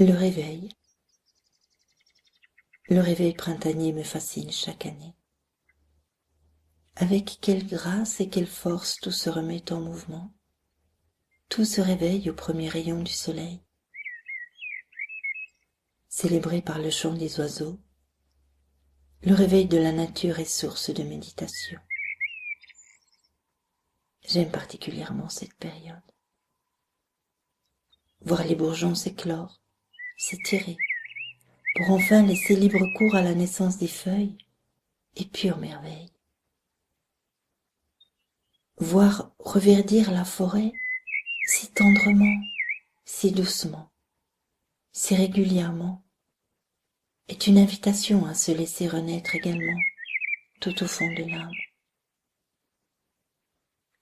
Le réveil. Le réveil printanier me fascine chaque année. Avec quelle grâce et quelle force tout se remet en mouvement. Tout se réveille au premier rayon du soleil. Célébré par le chant des oiseaux, le réveil de la nature est source de méditation. J'aime particulièrement cette période. Voir les bourgeons s'éclore, s'étirer, pour enfin laisser libre cours à la naissance des feuilles, est pure merveille. Voir reverdir la forêt si tendrement, si doucement, si régulièrement, est une invitation à se laisser renaître également, tout au fond de l'âme.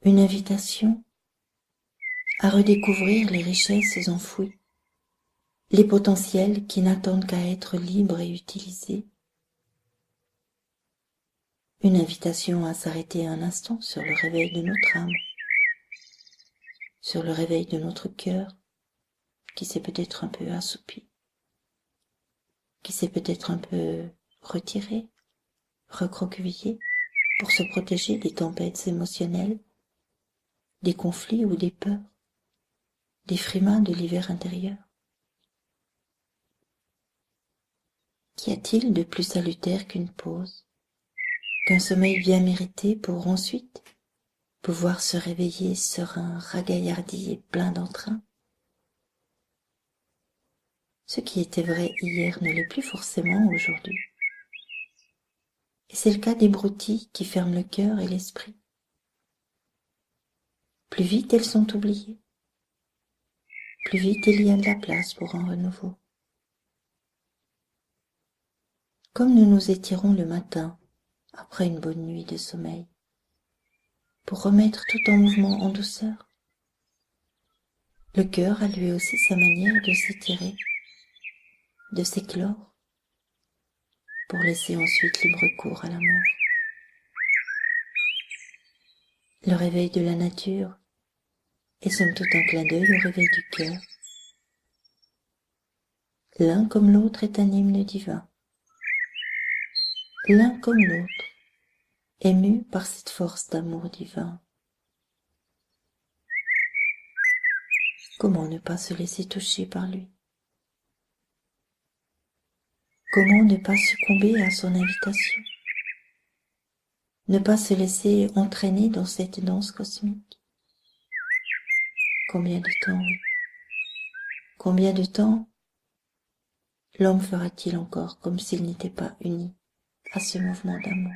Une invitation à redécouvrir les richesses enfouies, les potentiels qui n'attendent qu'à être libres et utilisés. Une invitation à s'arrêter un instant sur le réveil de notre âme, sur le réveil de notre cœur, qui s'est peut-être un peu assoupi, qui s'est peut-être un peu retiré, recroquevillé, pour se protéger des tempêtes émotionnelles, des conflits ou des peurs, des frimas de l'hiver intérieur. Qu'y a-t-il de plus salutaire qu'une pause, qu'un sommeil bien mérité pour ensuite pouvoir se réveiller serein, ragaillardi et plein d'entrain? Ce qui était vrai hier ne l'est plus forcément aujourd'hui. Et c'est le cas des broutilles qui ferment le cœur et l'esprit. Plus vite elles sont oubliées, plus vite il y a de la place pour un renouveau. Comme nous nous étirons le matin après une bonne nuit de sommeil, pour remettre tout en mouvement en douceur, le cœur a lui aussi sa manière de s'étirer, de s'éclore, pour laisser ensuite libre cours à l'amour. Le réveil de la nature est somme toute un clin d'œil au réveil du cœur. L'un comme l'autre est un hymne divin. L'un comme l'autre, ému par cette force d'amour divin. Comment ne pas se laisser toucher par lui? Comment ne pas succomber à son invitation? Ne pas se laisser entraîner dans cette danse cosmique? Combien de temps, oui. Combien de temps l'homme fera-t-il encore comme s'il n'était pas uni à ce mouvement d'amour?